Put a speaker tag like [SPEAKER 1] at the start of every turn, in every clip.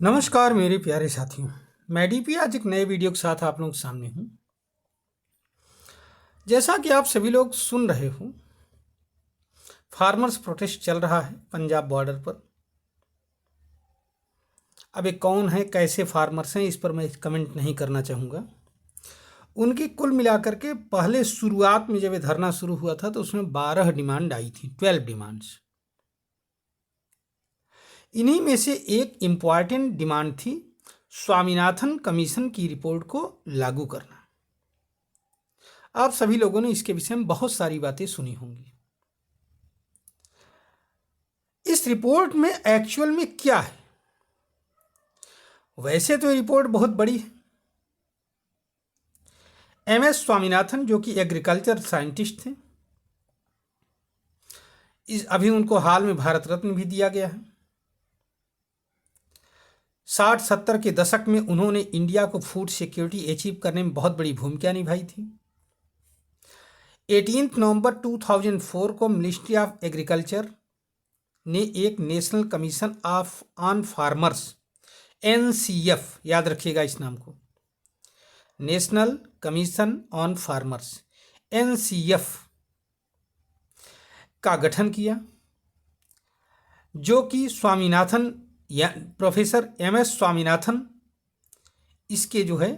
[SPEAKER 1] नमस्कार मेरे प्यारे साथियों। मैं डीपी आज एक नए वीडियो के साथ आप लोगों के सामने हूँ। जैसा कि आप सभी लोग सुन रहे हो, फार्मर्स प्रोटेस्ट चल रहा है पंजाब बॉर्डर पर। अब ये कौन है, कैसे फार्मर्स हैं, इस पर मैं कमेंट नहीं करना चाहूँगा। उनकी कुल मिलाकर के पहले शुरुआत में जब ये धरना शुरू हुआ था तो उसमें 12 डिमांड आई थी, 12 डिमांड्स। इन्हीं में से एक इम्पॉर्टेंट डिमांड थी स्वामीनाथन कमीशन की रिपोर्ट को लागू करना। आप सभी लोगों ने इसके विषय में बहुत सारी बातें सुनी होंगी। इस रिपोर्ट में एक्चुअल में क्या है? वैसे तो ये रिपोर्ट बहुत बड़ी है। एमएस स्वामीनाथन जो कि एग्रीकल्चर साइंटिस्ट थे, अभी उनको हाल में भारत रत्न भी दिया गया है। 60-70 के दशक में उन्होंने इंडिया को फूड सिक्योरिटी अचीव करने में बहुत बड़ी भूमिका निभाई थी। 18 नवंबर 2004 को मिनिस्ट्री ऑफ एग्रीकल्चर ने एक national commission on farmers NCF, याद रखिएगा इस नाम को, national commission on farmers NCF का गठन किया, जो कि स्वामीनाथन या प्रोफेसर MS स्वामीनाथन इसके जो है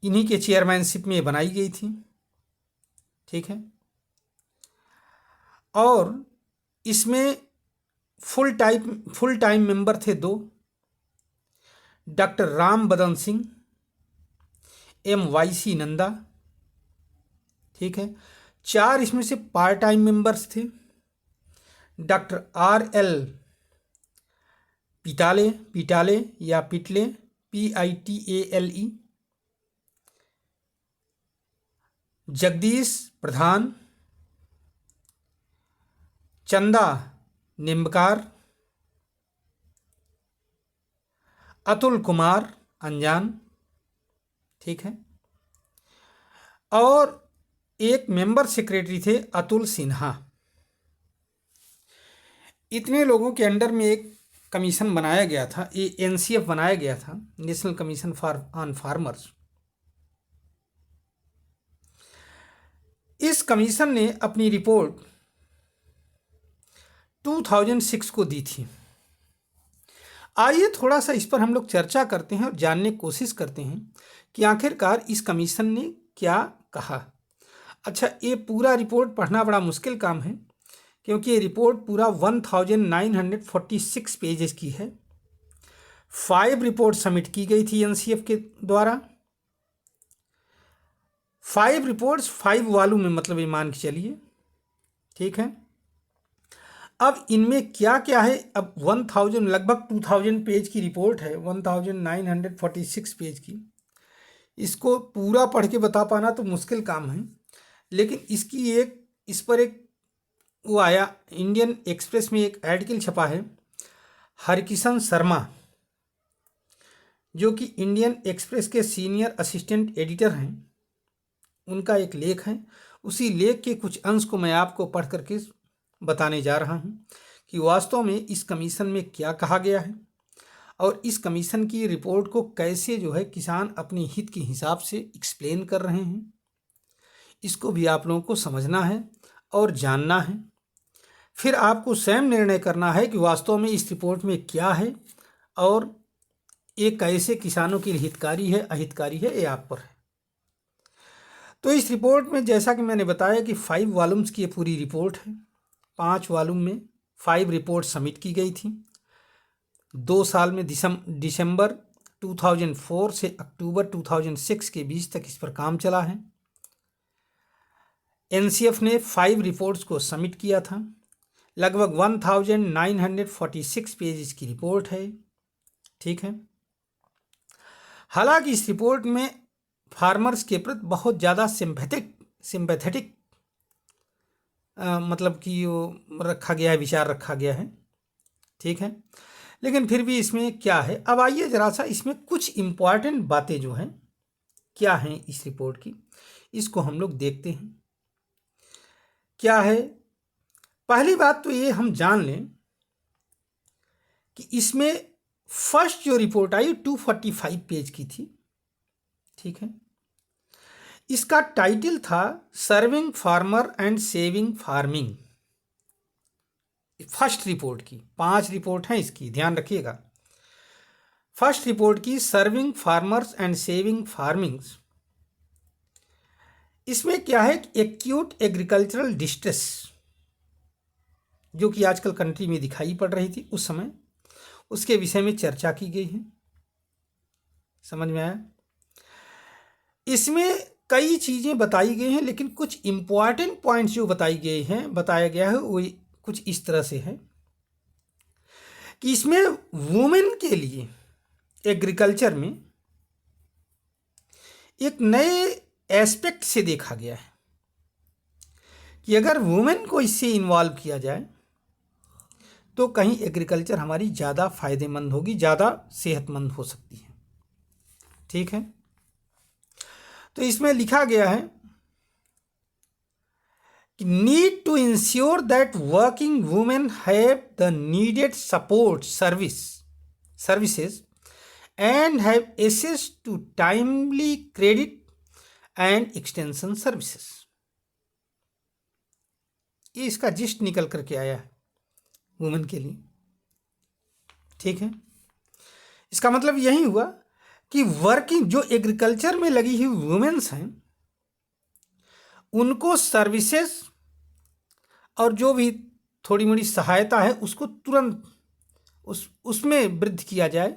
[SPEAKER 1] इन्हीं के चेयरमैनशिप में बनाई गई थी। ठीक है। और इसमें फुल टाइम मेंबर थे 2, डॉक्टर राम बदन सिंह, MYC नंदा। ठीक है। 4 इसमें से पार्ट टाइम मेंबर्स थे, डॉक्टर RL पिटाले या पिटले, PITALE, जगदीश प्रधान, चंदा निम्बकार, अतुल कुमार अंजान। ठीक है। और एक मेंबर सेक्रेटरी थे अतुल सिन्हा। इतने लोगों के अंडर में एक कमीशन बनाया गया था, ये NCF बनाया गया था, नेशनल कमीशन ऑन फार्मर्स। इस कमीशन ने अपनी रिपोर्ट 2006 को दी थी। आइए थोड़ा सा इस पर हम लोग चर्चा करते हैं और जानने की कोशिश करते हैं कि आखिरकार इस कमीशन ने क्या कहा। अच्छा, ये पूरा रिपोर्ट पढ़ना बड़ा मुश्किल काम है, क्योंकि ये रिपोर्ट पूरा 1946 पेजेस की है। 5 रिपोर्ट सबमिट की गई थी NCF के द्वारा। 5 रिपोर्ट्स 5 वॉल्यूम में, मतलब ये मान के चलिए। ठीक है। अब इनमें क्या क्या है? अब 1000 लगभग 2000 पेज की रिपोर्ट है, 1946 पेज की। इसको पूरा पढ़ के बता पाना तो मुश्किल काम है, लेकिन इस पर एक वो आया, इंडियन एक्सप्रेस में एक आर्टिकल छपा है, हरकिशन शर्मा जो कि इंडियन एक्सप्रेस के सीनियर असिस्टेंट एडिटर हैं, उनका एक लेख है। उसी लेख के कुछ अंश को मैं आपको पढ़ करके बताने जा रहा हूं कि वास्तव में इस कमीशन में क्या कहा गया है और इस कमीशन की रिपोर्ट को कैसे जो है किसान अपने हित के हिसाब से एक्सप्लेन कर रहे हैं। इसको भी आप लोगों को समझना है और जानना है। फिर आपको स्वयं निर्णय करना है कि वास्तव में इस रिपोर्ट में क्या है और ये कैसे किसानों के लिए हितकारी है अहितकारी है, ये आप पर है। तो इस रिपोर्ट में जैसा कि मैंने बताया कि 5 वॉल्यूम्स की ये पूरी रिपोर्ट है। 5 वॉल्यूम में 5 रिपोर्ट सबमिट की गई थी। 2 साल में दिसंबर 2004 से अक्टूबर 2006 के बीच तक इस पर काम चला है। NCF ने 5 रिपोर्ट्स को सबमिट किया था। लगभग 1946 पेजेस की रिपोर्ट है। ठीक है। हालांकि इस रिपोर्ट में फार्मर्स के प्रति बहुत ज़्यादा सिंपैथेटिक मतलब कि वो रखा गया है, विचार रखा गया है। ठीक है। लेकिन फिर भी इसमें क्या है, अब आइए ज़रा सा इसमें कुछ इम्पॉर्टेंट बातें जो हैं क्या हैं इस रिपोर्ट की, इसको हम लोग देखते हैं। क्या है? पहली बात तो ये हम जान लें कि इसमें फर्स्ट जो रिपोर्ट आई 245 पेज की थी, ठीक है। इसका टाइटल था serving farmer and saving farming. First report की 5 रिपोर्ट हैं इसकी, ध्यान रखिएगा। फर्स्ट रिपोर्ट की serving farmers and saving farmings. इसमें क्या है कि एक्यूट एग्रीकल्चरल डिस्ट्रेस जो कि आजकल कंट्री में दिखाई पड़ रही थी उस समय, उसके विषय में चर्चा की गई है। समझ में आया? इसमें कई चीज़ें बताई गई हैं, लेकिन कुछ इंपॉर्टेंट पॉइंट्स जो बताया गया है वो कुछ इस तरह से है कि इसमें वुमेन के लिए एग्रीकल्चर में एक नए एस्पेक्ट से देखा गया है कि अगर वुमेन को इससे इन्वॉल्व किया जाए तो कहीं एग्रीकल्चर हमारी ज़्यादा फायदेमंद होगी, ज़्यादा सेहतमंद हो सकती है, ठीक है। तो इसमें लिखा गया है कि need to ensure that working women have the needed support services and have access to timely credit and extension services। ये इसका जिस्ट निकल करके आया है वुमेन के लिए, ठीक है। इसका मतलब यही हुआ कि वर्किंग जो एग्रीकल्चर में लगी हुई वुमेन्स हैं उनको सर्विसेज और जो भी थोड़ी मोड़ी सहायता है उसको तुरंत उसमें वृद्धि किया जाए,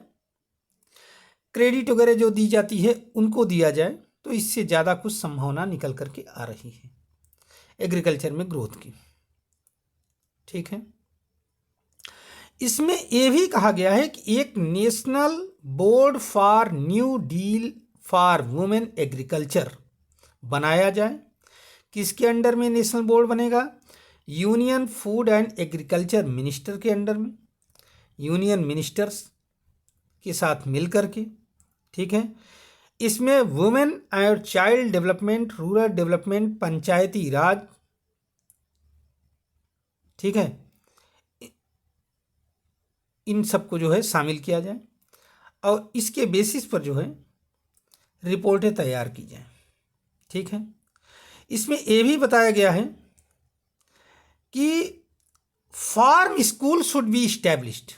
[SPEAKER 1] क्रेडिट वगैरह जो दी जाती है उनको दिया जाए, तो इससे ज़्यादा कुछ संभावना निकल करके आ रही है एग्रीकल्चर में ग्रोथ की, ठीक है। इसमें यह भी कहा गया है कि एक national board for new deal for women agriculture बनाया जाए। किसके अंडर में नेशनल बोर्ड बनेगा? Union food and agriculture minister के अंडर में, यूनियन मिनिस्टर्स के साथ मिल करके, ठीक है। इसमें वुमेन और चाइल्ड डेवलपमेंट, रूरल डेवलपमेंट, पंचायती राज, ठीक है, इन सबको जो है शामिल किया जाए और इसके बेसिस पर जो है रिपोर्टें तैयार की जाए, ठीक है। इसमें यह भी बताया गया है कि farm school should be established.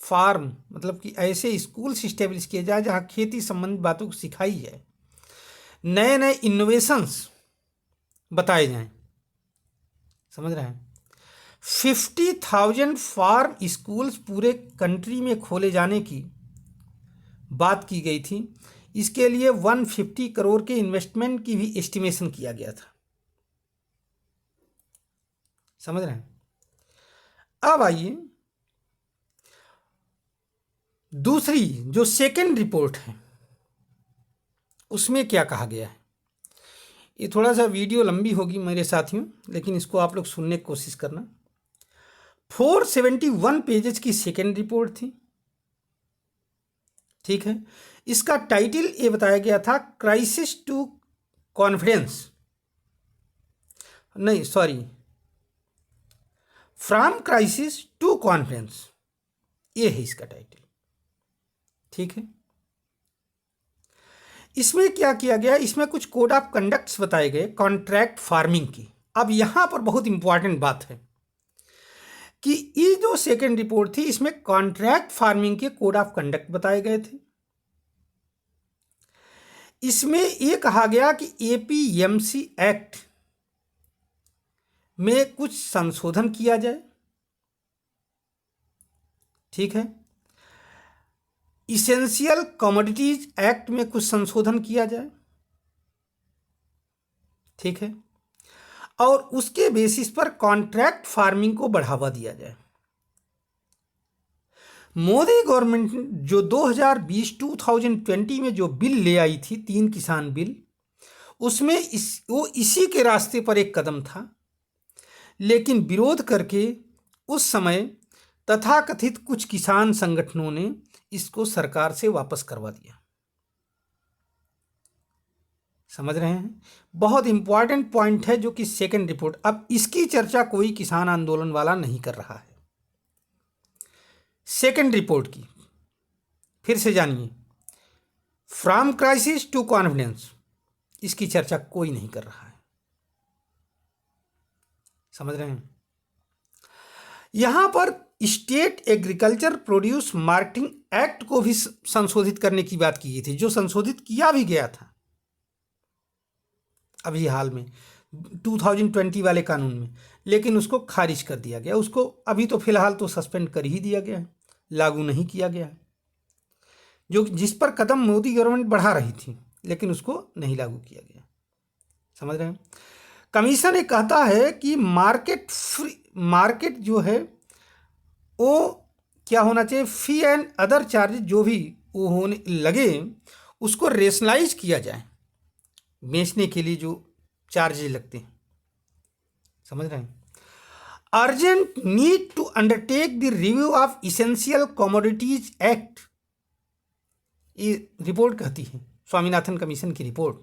[SPEAKER 1] Farm मतलब कि ऐसे स्कूल्स इस्टेब्लिश किए जाए जहाँ खेती संबंधित बातों को सिखाई जाए, नए नए इनोवेशंस बताए जाएं। समझ रहे हैं? 50,000 फार्म स्कूल्स पूरे कंट्री में खोले जाने की बात की गई थी। इसके लिए 150 करोड़ के इन्वेस्टमेंट की भी एस्टिमेशन किया गया था। समझ रहे हैं? अब आइए दूसरी जो सेकंड रिपोर्ट है उसमें क्या कहा गया है। ये थोड़ा सा वीडियो लंबी होगी मेरे साथियों, लेकिन इसको आप लोग सुनने की कोशिश करना। 471 पेजेस की सेकंड रिपोर्ट थी, ठीक है। इसका टाइटल ये बताया गया था क्राइसिस टू कॉन्फिडेंस, नहीं sorry, from crisis to confidence, ये है इसका टाइटल, ठीक है। इसमें क्या किया गया? इसमें कुछ कोड ऑफ कंडक्ट्स बताए गए कॉन्ट्रैक्ट फार्मिंग की। अब यहां पर बहुत इंपॉर्टेंट बात है कि ये जो सेकंड रिपोर्ट थी इसमें कॉन्ट्रैक्ट फार्मिंग के कोड ऑफ कंडक्ट बताए गए थे। इसमें यह कहा गया कि एपीएमसी एक्ट में कुछ संशोधन किया जाए, ठीक है। इसेंशियल कमोडिटीज एक्ट में कुछ संशोधन किया जाए, ठीक है। और उसके बेसिस पर कॉन्ट्रैक्ट फार्मिंग को बढ़ावा दिया जाए। मोदी गवर्नमेंट जो 2020 में जो बिल ले आई थी, 3 किसान बिल, उसमें वो इसी के रास्ते पर एक कदम था, लेकिन विरोध करके उस समय तथाकथित कुछ किसान संगठनों ने इसको सरकार से वापस करवा दिया। समझ रहे हैं? बहुत इंपॉर्टेंट पॉइंट है जो कि सेकंड रिपोर्ट, अब इसकी चर्चा कोई किसान आंदोलन वाला नहीं कर रहा है। सेकेंड रिपोर्ट की, फिर से जानिए, फ्रॉम क्राइसिस टू कॉन्फिडेंस, इसकी चर्चा कोई नहीं कर रहा है। समझ रहे हैं? यहां पर state agriculture produce marketing act को भी संशोधित करने की बात की गई थी, जो संशोधित किया भी गया था अभी हाल में 2020 वाले कानून में, लेकिन उसको खारिज कर दिया गया। उसको अभी तो फिलहाल तो सस्पेंड कर ही दिया गया है, लागू नहीं किया गया है, जो जिस पर कदम मोदी गवर्नमेंट बढ़ा रही थी, लेकिन उसको नहीं लागू किया गया। समझ रहे हैं? कमीशन ये कहता है कि मार्केट जो है वो क्या होना चाहिए, फी एंड अदर चार्जेस जो भी वो होने लगे उसको रेशनलाइज किया जाए, बेचने के लिए जो चार्जेस लगते हैं। समझ रहे हैं? Urgent need to undertake the review of essential commodities act, ये रिपोर्ट कहती है, स्वामीनाथन कमीशन की report,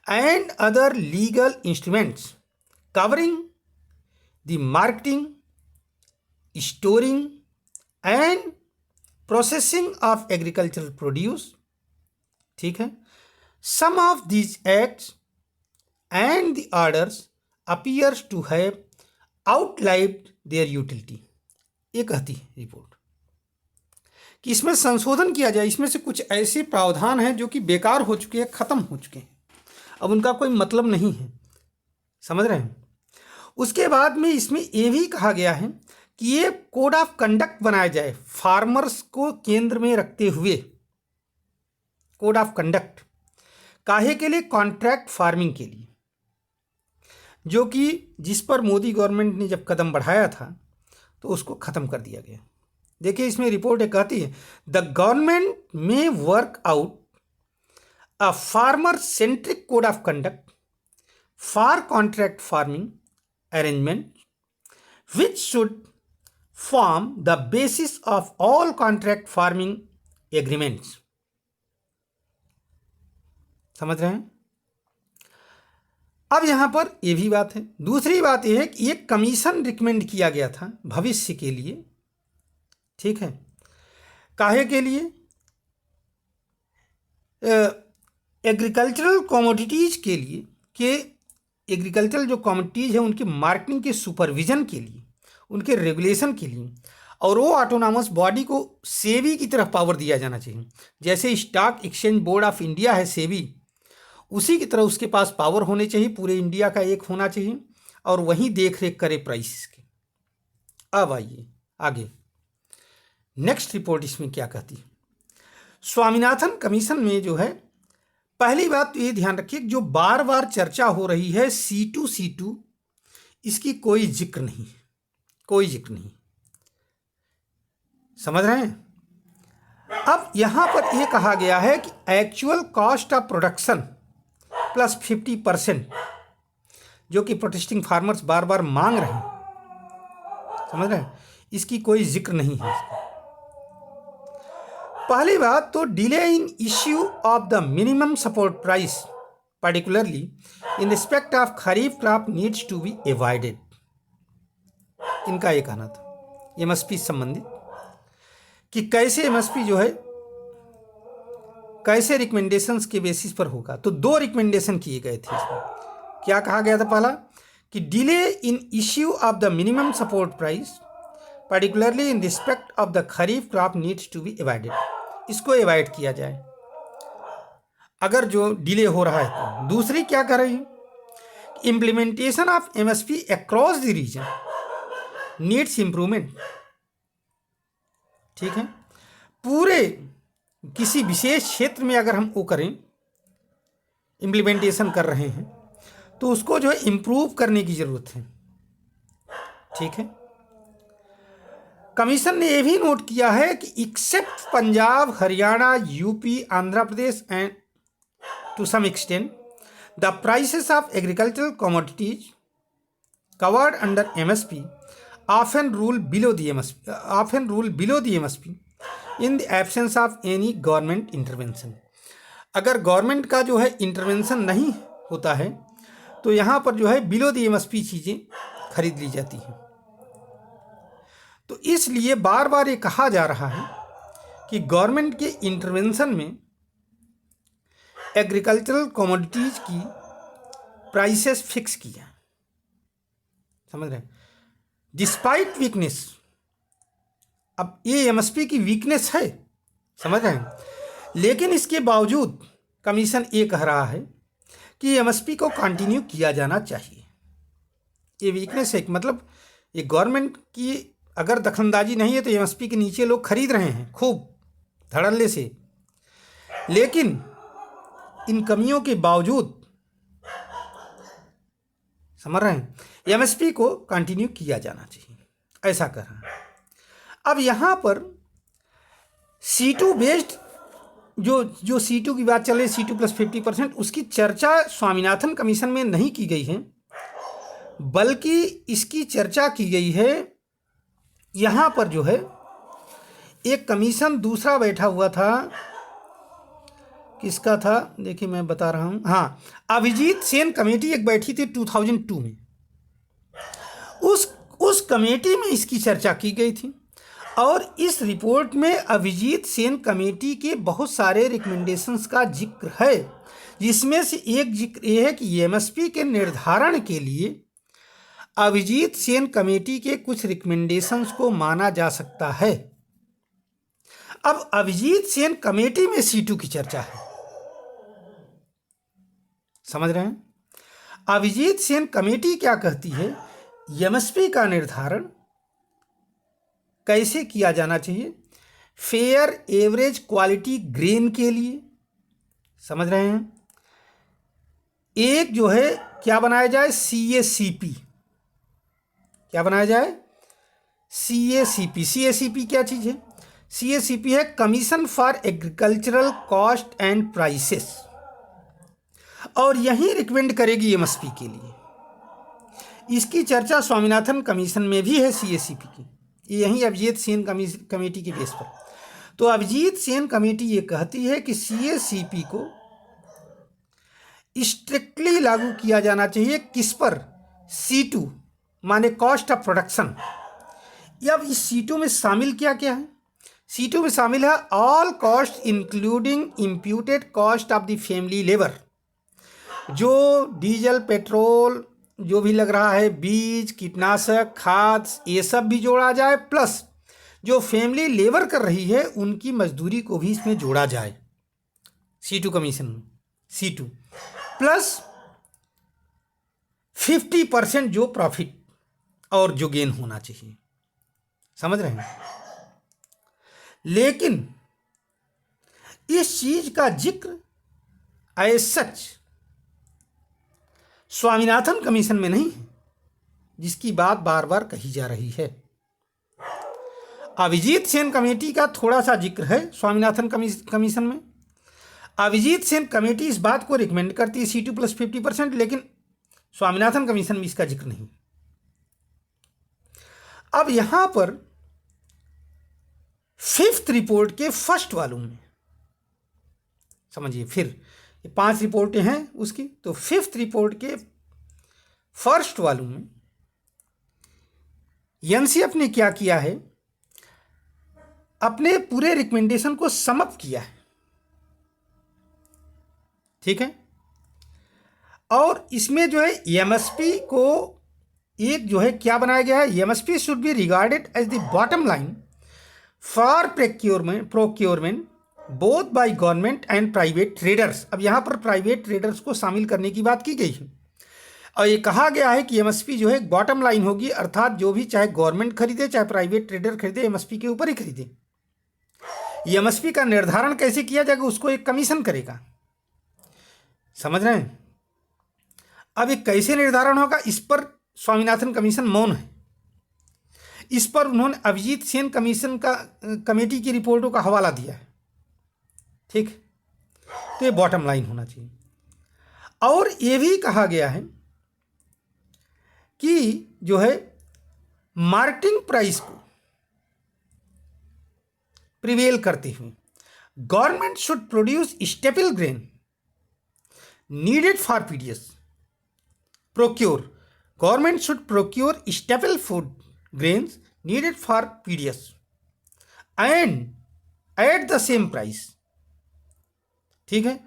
[SPEAKER 1] and other legal instruments covering the marketing, storing and processing of agricultural produce. ठीक है? Some of these acts and the orders appears to have outlived their utility. ये कहती है report कि इसमें संशोधन किया जाए, इसमें से कुछ ऐसे प्रावधान हैं जो कि बेकार हो चुके हैं, खत्म हो चुके हैं, अब उनका कोई मतलब नहीं है। समझ रहे हैं? उसके बाद में इसमें यह भी कहा गया है कि ये कोड ऑफ कंडक्ट बनाया जाए, फार्मर्स को केंद्र में रखते हुए कोड ऑफ कंडक्ट, काहे के लिए, कॉन्ट्रैक्ट फार्मिंग के लिए, जो कि जिस पर मोदी गवर्नमेंट ने जब कदम बढ़ाया था तो उसको ख़त्म कर दिया गया। देखिए इसमें रिपोर्ट कहती है, द गवर्नमेंट में work out a farmer centric code of conduct for contract farming arrangement which should form the basis of all contract farming agreements. समझ रहे हैं? अब यहां पर यह भी बात है। दूसरी बात यह है कि एक कमीशन रिकमेंड किया गया था भविष्य के लिए। ठीक है? काहे के लिए, एग्रीकल्चरल कमोडिटीज के लिए, कि एग्रीकल्चरल जो कमोडिटीज है उनकी मार्केटिंग के सुपरविजन के लिए, उनके रेगुलेशन के लिए, और वो ऑटोनॉमस बॉडी को सेबी की तरफ पावर दिया जाना चाहिए। जैसे stock exchange board of India है सेबी, उसी की तरह उसके पास पावर होने चाहिए, पूरे इंडिया का एक होना चाहिए, और वहीं देख रेख करे प्राइस की। अब आइए आगे, नेक्स्ट रिपोर्ट इसमें क्या कहती है। स्वामीनाथन कमीशन में जो है, पहली बात तो ये ध्यान रखिए, जो बार बार चर्चा हो रही है C2, इसकी कोई जिक्र नहीं, कोई जिक्र नहीं। समझ रहे हैं? अब यहां पर यह कहा गया है कि actual cost of production plus 50%, जो कि प्रोटेस्टिंग फार्मर्स बार बार मांग रहे हैं। समझ रहे हैं? इसकी कोई जिक्र नहीं है। पहली बात तो delay in issue of the minimum support price particularly in respect of kharif crop needs to be avoided, इनका ये कहना था एमएसपी से संबंधित, कि कैसे एमएसपी जो है कैसे रिकमेंडेशंस के बेसिस पर होगा। तो 2 रिकमेंडेशन किए गए थे इसमें। क्या कहा गया था? पहला कि delay in issue of the minimum support price particularly in respect of the kharif crop needs to be avoided, इसको अवॉइड किया जाए अगर जो डिले हो रहा है तो। दूसरी क्या कर रही है? Implementation of MSP across the region needs improvement. ठीक है? पूरे किसी विशेष क्षेत्र में अगर हम वो करें, इम्प्लीमेंटेशन कर रहे हैं, तो उसको जो है इम्प्रूव करने की जरूरत है। ठीक है? कमीशन ने यह भी नोट किया है कि except Punjab, Haryana, UP, Andhra Pradesh and to some extent the prices of agricultural commodities covered under MSP often rule below the MSP in the absence of any government intervention। अगर गवर्नमेंट का जो है इंटरवेंशन नहीं होता है तो यहाँ पर जो है बिलो दी MSP चीज़ें खरीद ली जाती हैं। तो इसलिए बार बार ये कहा जा रहा है कि गवर्नमेंट के इंटरवेंशन में एग्रीकल्चरल कमोडिटीज़ की प्राइसेस फिक्स किया। समझ रहे हैं? डिस्पाइट वीकनेस, अब ये एमएसपी की वीकनेस है, समझ रहे हैं, लेकिन इसके बावजूद कमीशन ये कह रहा है कि एमएसपी को कंटिन्यू किया जाना चाहिए। ये वीकनेस है, मतलब ये गवर्नमेंट की अगर दखलंदाजी नहीं है तो एमएसपी के नीचे लोग खरीद रहे हैं खूब धड़ल्ले से, लेकिन इन कमियों के बावजूद, समझ रहे हैं, एमएसपी को कंटिन्यू किया जाना चाहिए, ऐसा कर रहा है। अब यहाँ पर C2 बेस्ड जो C2 की बात चल रही है, C2 + 50%, उसकी चर्चा स्वामीनाथन कमीशन में नहीं की गई है, बल्कि इसकी चर्चा की गई है यहाँ पर जो है एक कमीशन दूसरा बैठा हुआ था, किसका था देखिए मैं बता रहा हूँ, हाँ, अभिजीत सेन कमेटी एक बैठी थी 2002 में, उस कमेटी में इसकी चर्चा की गई थी और इस रिपोर्ट में अभिजीत सेन कमेटी के बहुत सारे रिकमेंडेशंस का जिक्र है, जिसमें से एक जिक्र ये है कि एमएसपी के निर्धारण के लिए अभिजीत सेन कमेटी के कुछ रिकमेंडेशंस को माना जा सकता है। अब अभिजीत सेन कमेटी में C2 की चर्चा है, समझ रहे हैं? अभिजीत सेन कमेटी क्या कहती है, एमएसपी का निर्धारण कैसे किया जाना चाहिए, फेयर एवरेज क्वालिटी ग्रेन के लिए, समझ रहे हैं, एक जो है क्या बनाया जाए, CACP, क्या बनाया जाए, CACP क्या चीज़ है, CACP है commission for agricultural cost and prices, और यही रिकमेंड करेगी एमएसपी के लिए। इसकी चर्चा स्वामीनाथन कमीशन में भी है CACP की, यही अभिजीत सेन कमेटी के बेस पर। तो अभिजीत सेन कमेटी ये कहती है कि CACP को स्ट्रिक्टली लागू किया जाना चाहिए, किस पर, C2 माने कॉस्ट ऑफ प्रोडक्शन। अब इस C2 में शामिल क्या क्या है, C2 में शामिल है all cost including imputed cost of the family labour, जो डीजल पेट्रोल जो भी लग रहा है, बीज कीटनाशक खाद, ये सब भी जोड़ा जाए, प्लस जो फैमिली लेबर कर रही है उनकी मजदूरी को भी इसमें जोड़ा जाए C2 कमीशन में, C2 प्लस 50% जो प्रॉफिट और जो गेन होना चाहिए, समझ रहे हैं? लेकिन इस चीज का जिक्र एज सच स्वामीनाथन कमीशन में नहीं है, जिसकी बात बार बार कही जा रही है। अभिजीत सेन कमेटी का थोड़ा सा जिक्र है स्वामीनाथन कमीशन में। अभिजीत सेन कमेटी इस बात को रिकमेंड करती है C2 + 50%, लेकिन स्वामीनाथन कमीशन में इसका जिक्र नहीं। अब यहां पर 5th रिपोर्ट के फर्स्ट वॉल्यूम में, समझिए, फिर 5 रिपोर्टें हैं उसकी, तो 5th रिपोर्ट के फर्स्ट वॉल्यूम में एनसीएफ ने क्या किया है, अपने पूरे रिकमेंडेशन को समअप किया है, ठीक है, और इसमें जो है एमएसपी को एक जो है क्या बनाया गया है, MSP should be regarded as the bottom line for procurement both by government and private traders. अब यहाँ पर प्राइवेट ट्रेडर्स को शामिल करने की बात की गई है और ये कहा गया है कि एमएसपी जो है बॉटम लाइन होगी, अर्थात जो भी चाहे गवर्नमेंट खरीदे चाहे प्राइवेट ट्रेडर खरीदे, एमएसपी के ऊपर ही खरीदे। एमएसपी का निर्धारण कैसे किया जाएगा, उसको एक कमीशन करेगा, समझ रहे हैं? अब ये कैसे निर्धारण होगा, इस पर स्वामीनाथन कमीशन मौन है। इस पर उन्होंने अभिजीत सेन कमेटी की रिपोर्टों का हवाला दिया है, ठीक। तो ये बॉटम लाइन होना चाहिए। और ये भी कहा गया है कि जो है मार्केटिंग प्राइस को प्रिवेल करते हुए government should produce staple grain needed for PDS procure, government should procure staple food grains needed for PDS and at the same price। ठीक है,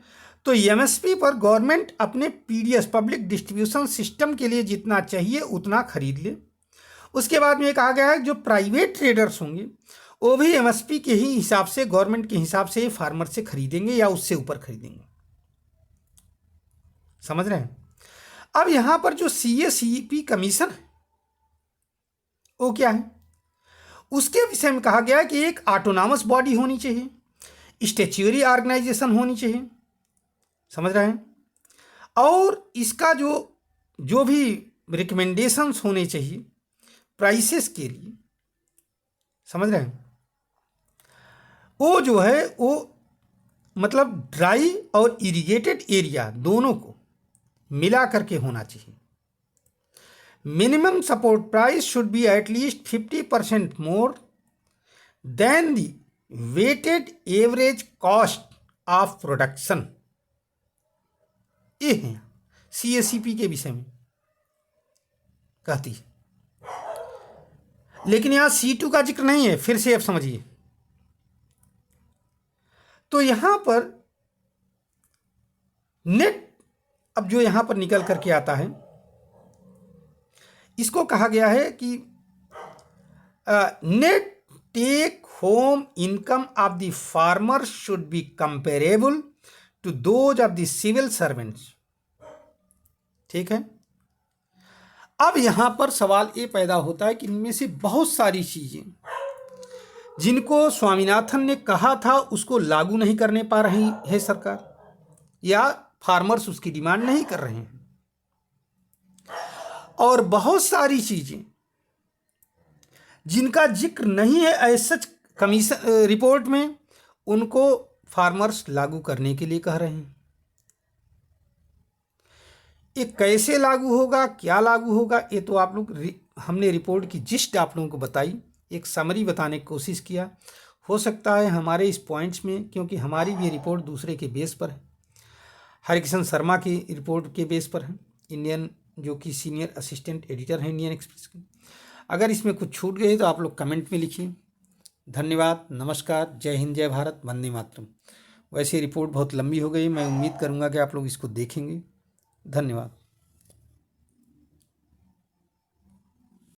[SPEAKER 1] तो एमएसपी पर गवर्नमेंट अपने पीडीएस पब्लिक डिस्ट्रीब्यूशन सिस्टम के लिए जितना चाहिए उतना खरीद ले। उसके बाद में ये कहा गया है जो प्राइवेट ट्रेडर्स होंगे वो भी एमएसपी के ही हिसाब से, गवर्नमेंट के हिसाब से फार्मर से खरीदेंगे या उससे ऊपर खरीदेंगे। समझ रहे हैं? अब यहां पर जो सीएसीपी कमीशन है वो क्या है, उसके विषय में कहा गया है कि एक ऑटोनॉमस बॉडी होनी चाहिए, स्टैट्यूटरी ऑर्गेनाइजेशन होनी चाहिए। समझ रहे हैं? और इसका जो भी रिकमेंडेशंस होने चाहिए प्राइसेस के लिए, समझ रहे हैं, वो जो है वो मतलब ड्राई और इरिगेटेड एरिया दोनों को मिला करके होना चाहिए। Minimum support price should be at least 50% more than the weighted average cost of production. ये है सीएसीपी के विषय में कहती है, लेकिन यहां C2 का जिक्र नहीं है। फिर से आप समझिए, तो यहां पर नेट अब जो यहां पर निकल करके आता है इसको कहा गया है कि net take home income of the farmer should be comparable to those of the civil servants. ठीक है, अब यहां पर सवाल ये पैदा होता है कि इनमें से बहुत सारी चीजें जिनको स्वामीनाथन ने कहा था उसको लागू नहीं करने पा रही है सरकार, या फार्मर्स उसकी डिमांड नहीं कर रहे हैं, और बहुत सारी चीजें जिनका जिक्र नहीं है ऐसा कमीशन रिपोर्ट में, उनको फार्मर्स लागू करने के लिए कह रहे हैं। ये कैसे लागू होगा, क्या लागू होगा, ये तो आप लोग हमने रिपोर्ट की जिस्ट आप लोगों को बताई, एक समरी बताने की कोशिश किया। हो सकता है हमारे इस पॉइंट्स में, क्योंकि हमारी भी रिपोर्ट दूसरे के बेस पर है, हरिकिशन शर्मा की रिपोर्ट के बेस पर है, इंडियन जो कि सीनियर असिस्टेंट एडिटर हैं इंडियन एक्सप्रेस के। अगर इसमें कुछ छूट गई तो आप लोग कमेंट में लिखिए। धन्यवाद, नमस्कार, जय हिंद, जय भारत, वंदे मातरम। वैसे रिपोर्ट बहुत लंबी हो गई, मैं उम्मीद करूंगा कि आप लोग इसको देखेंगे। धन्यवाद।